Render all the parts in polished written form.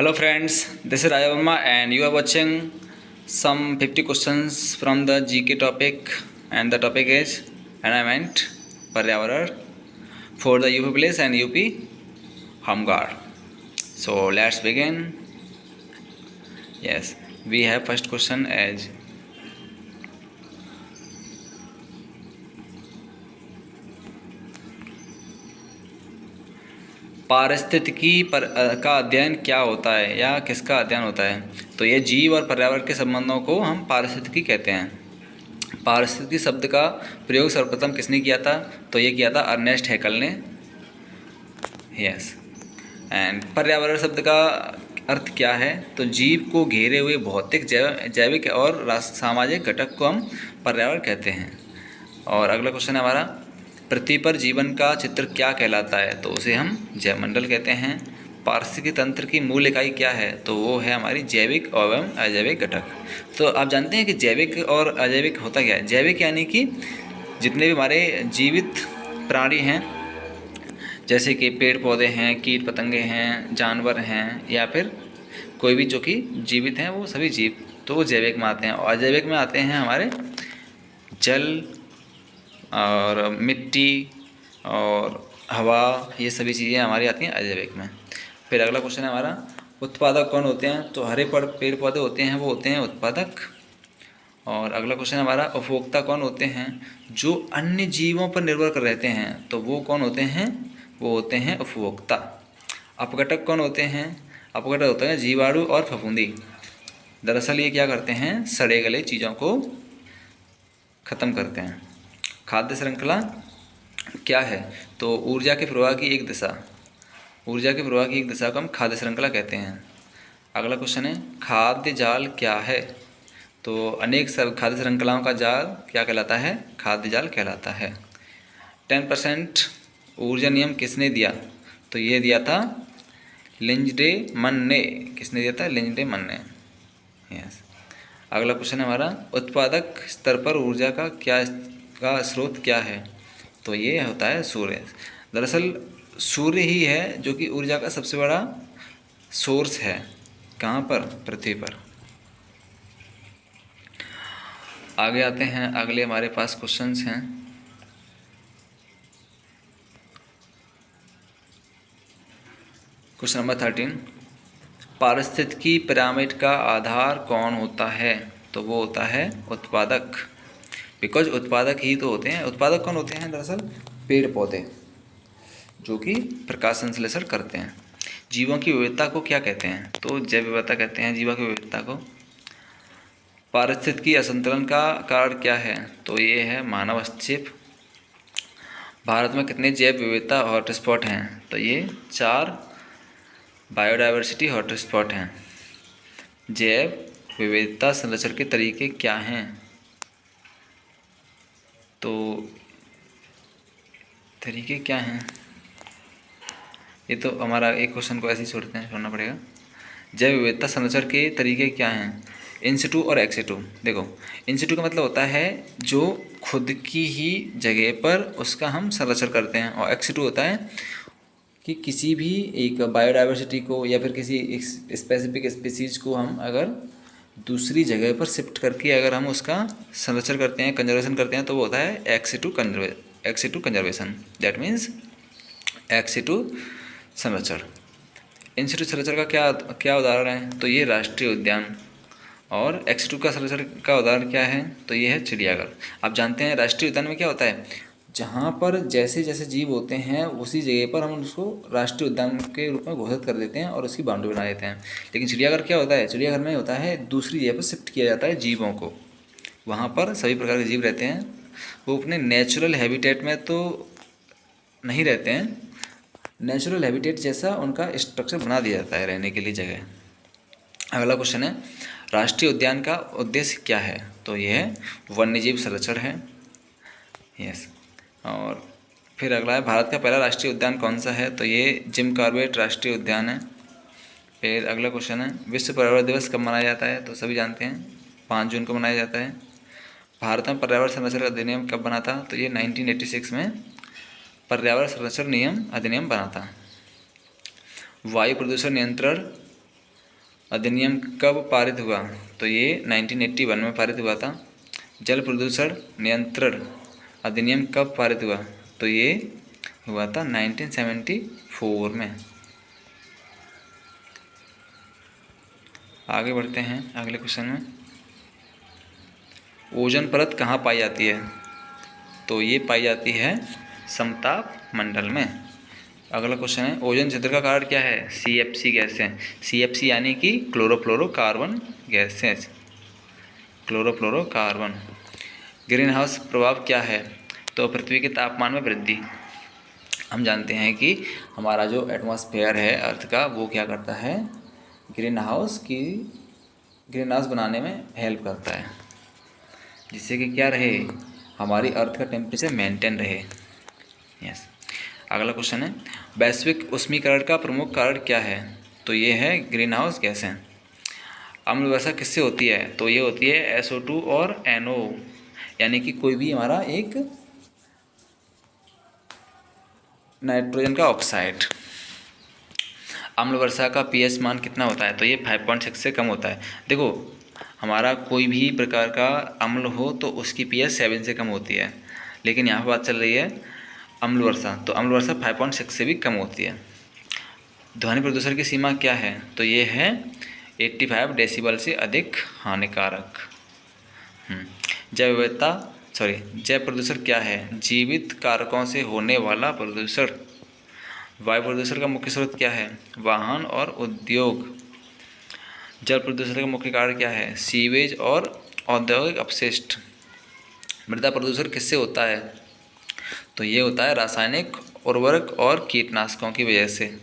Hello friends, this is Raya Verma and you are watching some 50 questions from the GK topic, and the topic is environment, Paryavaran for the UP Police and UP Home Guard. So let's begin. Yes, we have first question as पारिस्थितिकी का अध्ययन क्या होता है या किसका अध्ययन होता है। तो ये जीव और पर्यावरण के संबंधों को हम पारिस्थितिकी कहते हैं। पारिस्थितिकी शब्द का प्रयोग सर्वप्रथम किसने किया था? तो ये किया था अर्नेस्ट हैकल ने। यस। एंड पर्यावरण शब्द का अर्थ क्या है? तो जीव को घेरे हुए भौतिक, जैविक और सामाजिक घटक को हम पर्यावरण कहते हैं। और अगला क्वेश्चन है हमारा, पृथ्वी पर जीवन का चित्र क्या कहलाता है? तो उसे हम जैवमंडल कहते हैं। पारिस्थितिकी तंत्र की मूल इकाई क्या है? तो वो है हमारी जैविक एवं अजैविक घटक। तो आप जानते हैं कि जैविक और अजैविक होता क्या है? जैविक यानी कि जितने भी हमारे जीवित प्राणी हैं, जैसे कि पेड़ पौधे हैं, कीट पतंगे हैं, जानवर हैं, या फिर कोई भी जो कि जीवित हैं, वो सभी जीव, तो वो जैविक में आते हैं। और अजैविक में आते हैं हमारे जल और मिट्टी और हवा, ये सभी चीज़ें हमारी आती हैं अजैविक में। फिर अगला क्वेश्चन है हमारा, उत्पादक कौन होते हैं? तो हरे पेड़ पौधे होते हैं, वो होते हैं उत्पादक। और अगला क्वेश्चन है हमारा, उपभोक्ता कौन होते हैं? जो अन्य जीवों पर निर्भर कर रहते हैं, तो वो कौन होते हैं? वो होते हैं उपभोक्ता। अपघटक कौन होते हैं? अपघटक होते हैं जीवाणु और फफूंदी। दरअसल ये क्या करते हैं? सड़े गले चीज़ों को ख़त्म करते हैं। खाद्य श्रृंखला क्या है? तो ऊर्जा के प्रवाह की एक दिशा, ऊर्जा के प्रवाह की एक दिशा को हम खाद्य श्रृंखला कहते हैं। अगला क्वेश्चन है, खाद्य जाल क्या है? तो अनेक खाद्य श्रृंखलाओं का जाल क्या कहलाता है? खाद्य जाल कहलाता है। 10% ऊर्जा नियम किसने दिया? तो ये दिया था लिंजडेमन ने। किसने दिया था? लिंजडेमन ने। यस। अगला क्वेश्चन है हमारा, उत्पादक स्तर पर ऊर्जा का स्रोत क्या है? तो ये होता है सूर्य। दरअसल सूर्य ही है जो कि ऊर्जा का सबसे बड़ा सोर्स है। कहाँ पर? पृथ्वी पर। आगे आते हैं, अगले हमारे पास क्वेश्चंस हैं। क्वेश्चन नंबर 13, पारिस्थितिकी पिरामिड का आधार कौन होता है? तो वो होता है उत्पादक। बिकॉज उत्पादक ही तो होते हैं। उत्पादक कौन होते हैं? दरअसल पेड़ पौधे, जो कि प्रकाश संश्लेषण करते हैं। जीवों की विविधता को क्या कहते हैं? तो जैव विविधता कहते हैं जीवों की विविधता को। पारिस्थितिकी असंतुलन का कारण क्या है? तो ये है मानव हस्तक्षेप। भारत में कितने जैव विविधता हॉटस्पॉट हैं? तो ये 4 बायोडाइवर्सिटी हॉटस्पॉट हैं। जैव विविधता संरक्षण के तरीके क्या हैं? तो तरीके क्या हैं? ये तो हमारा एक क्वेश्चन को ऐसे ही छोड़ना पड़ेगा। जैव विविधता संरक्षण के तरीके क्या हैं? इन सिटू और एक्स सिटू। देखो, इन सिटू का मतलब होता है जो खुद की ही जगह पर उसका हम संरक्षण करते हैं, और एक्स सिटू होता है कि किसी भी एक बायोडाइवर्सिटी को या फिर किसी स्पेसिफिक स्पीसीज को हम अगर दूसरी जगह पर शिफ्ट करके अगर हम उसका संरक्षण करते हैं, कंजर्वेशन करते हैं, तो वो होता है ex situ conservation. That means ex situ संरक्षण। इन सिटू संरक्षण का क्या उदाहरण है? तो ये राष्ट्रीय उद्यान। और एक्स सिटू का संरक्षण का उदाहरण क्या है? तो ये है चिड़ियाघर। आप जानते हैं राष्ट्रीय उद्यान में क्या होता है? जहाँ पर जैसे जैसे जीव होते हैं उसी जगह पर हम उसको राष्ट्रीय उद्यान के रूप में घोषित कर देते हैं और उसकी बाउंड्री बना देते हैं। लेकिन चिड़ियाघर क्या होता है? चिड़ियाघर में होता है दूसरी जगह पर शिफ्ट किया जाता है जीवों को। वहाँ पर सभी प्रकार के जीव रहते हैं, वो अपने नेचुरल हैबिटेट में तो नहीं रहते हैं, नेचुरल हैबिटेट जैसा उनका स्ट्रक्चर बना दिया जाता है रहने के लिए जगह। अगला क्वेश्चन है, राष्ट्रीय उद्यान का उद्देश्य क्या है? तो यह है वन्यजीव संरक्षण है। यस। और फिर अगला है, भारत का पहला राष्ट्रीय उद्यान कौन सा है? तो ये जिम कॉर्बेट राष्ट्रीय उद्यान है। फिर अगला क्वेश्चन है, विश्व पर्यावरण दिवस कब मनाया जाता है? तो सभी जानते हैं 5 जून को मनाया जाता है। भारत में पर्यावरण संरक्षण अधिनियम कब बना था? तो ये 1986 में पर्यावरण संरक्षण नियम अधिनियम बना था। वायु प्रदूषण नियंत्रण अधिनियम कब पारित हुआ? तो ये 1981 में पारित हुआ था। जल प्रदूषण नियंत्रण अधिनियम कब पारित हुआ? तो ये हुआ था 1974 में। आगे बढ़ते हैं अगले क्वेश्चन में। ओजोन परत कहाँ पाई जाती है? तो ये पाई जाती है समताप मंडल में। अगला क्वेश्चन है, ओजोन छिद्र का कारण क्या है? CFC गैसें। CFC यानी कि क्लोरोफ्लोरोकार्बन गैसें, क्लोरोफ्लोरोकार्बन। ग्रीन हाउस प्रभाव क्या है? तो पृथ्वी के तापमान में वृद्धि। हम जानते हैं कि हमारा जो एटमॉस्फेयर है अर्थ का, वो क्या करता है? ग्रीन हाउस बनाने में हेल्प करता है, जिससे कि क्या रहे, हमारी अर्थ का टेम्परेचर मेंटेन रहे। यस। अगला क्वेश्चन है, वैश्विक उष्मीकरण का प्रमुख कारण क्या है? तो ये है ग्रीन हाउस गैसें। अम्ल वर्षा किससे होती है? तो ये होती है SO2 और NO, यानी कि कोई भी हमारा एक नाइट्रोजन का ऑक्साइड। अम्ल वर्षा का pH मान कितना होता है? तो ये 5.6 से कम होता है। देखो, हमारा कोई भी प्रकार का अम्ल हो तो उसकी pH 7 से कम होती है, लेकिन यहाँ पर बात चल रही है अम्ल वर्षा, तो अम्ल वर्षा 5.6 से भी कम होती है। ध्वनि प्रदूषण की सीमा क्या है? तो ये है 85 डेसिबल से अधिक हानिकारक। जैव प्रदूषण क्या है? जीवित कारकों से होने वाला प्रदूषण। वायु प्रदूषण का मुख्य स्रोत क्या है? वाहन और उद्योग। जल प्रदूषण का मुख्य कारण क्या है? सीवेज और औद्योगिक अपशिष्ट। मृदा प्रदूषण किससे होता है? तो ये होता है रासायनिक उर्वरक और कीटनाशकों की वजह से।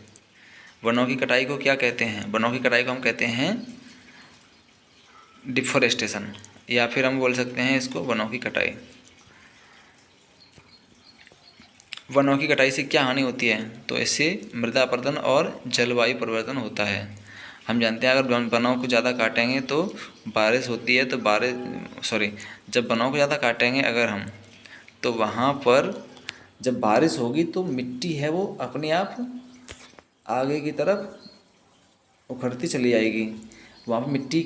वनों की कटाई को क्या कहते हैं? वनों की कटाई को हम कहते हैं डिफॉरेस्टेशन, या फिर हम बोल सकते हैं इसको वनों की कटाई। वनों की कटाई से क्या हानि होती है? तो इससे मृदा अपरदन और जलवायु परिवर्तन होता है। हम जानते हैं अगर वनों को ज़्यादा काटेंगे तो बारिश होती है, तो जब वनों को ज़्यादा काटेंगे अगर हम, तो वहाँ पर जब बारिश होगी तो मिट्टी है वो अपने आप आगे की तरफ उखड़ती चली जाएगी। वहाँ पर मिट्टी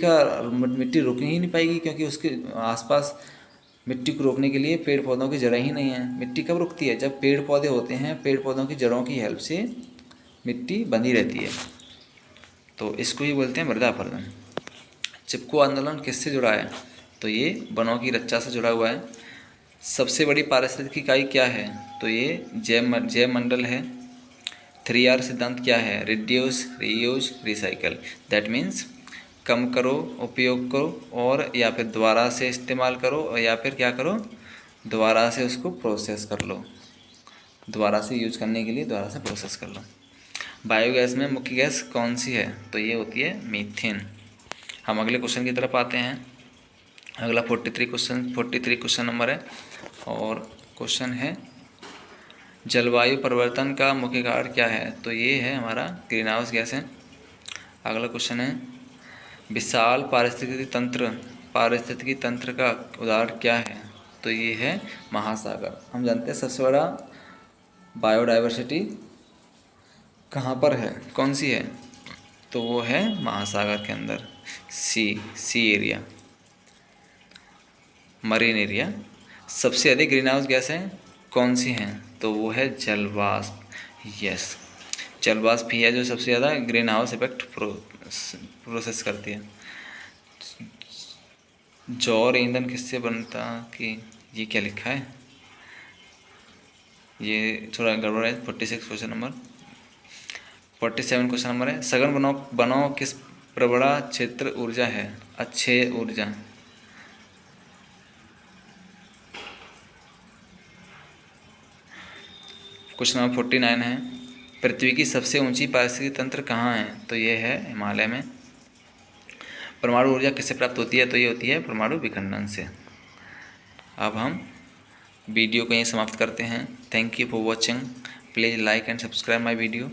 रुक ही नहीं पाएगी, क्योंकि उसके आसपास मिट्टी को रोकने के लिए पेड़ पौधों की जड़ें ही नहीं हैं। मिट्टी कब रुकती है? जब पेड़ पौधे होते हैं, पेड़ पौधों की जड़ों की हेल्प से मिट्टी बंधी रहती है, तो इसको ही बोलते हैं मृदा अपरदन। चिपको आंदोलन किससे जुड़ा है? तो ये वनों की रक्षा से जुड़ा हुआ है। सबसे बड़ी पारिस्थितिकी इकाई क्या है? तो ये जैव मंडल है। 3R सिद्धांत क्या है? Reduce, reuse, recycle. That means कम करो, उपयोग करो, और या फिर दोबारा से इस्तेमाल करो, और या फिर क्या करो, दोबारा से उसको प्रोसेस कर लो, दोबारा से यूज करने के लिए दोबारा से प्रोसेस कर लो। बायोगैस में मुख्य गैस कौन सी है? तो ये होती है मीथेन। हम अगले क्वेश्चन की तरफ आते हैं। अगला 43 क्वेश्चन नंबर है, और क्वेश्चन है जलवायु परिवर्तन का मुख्य कारण क्या है? तो ये है हमारा ग्रीन हाउस गैस है। अगला क्वेश्चन है विशाल पारिस्थितिकी तंत्र का उदाहरण क्या है? तो ये है महासागर। हम जानते हैं सबसे बड़ा बायोडाइवर्सिटी कहाँ पर है, कौन सी है? तो वो है महासागर के अंदर, सी एरिया, मरीन एरिया। सबसे अधिक ग्रीन हाउस गैसें कौन सी हैं? तो वो है जलवाष्प। यस, जलवाष्प ही है जो सबसे ज़्यादा ग्रीन हाउस इफेक्ट प्रोसेस करती है। जौर ईंधन किससे बनता? कि ये क्या लिखा है, ये थोड़ा गड़बड़ है। 47 क्वेश्चन नंबर 47 क्वेश्चन नंबर है, सघन वनों किस प्रबड़ा क्षेत्र ऊर्जा है? अक्षय ऊर्जा। क्वेश्चन नंबर 49 है, पृथ्वी की सबसे ऊंची पारिस्थितिकी तंत्र कहाँ है? तो ये है हिमालय में। परमाणु ऊर्जा किससे प्राप्त होती है? तो ये होती है परमाणु विखंडन से। अब हम वीडियो को यहीं समाप्त करते हैं। Thank you for watching. Please like and subscribe my video.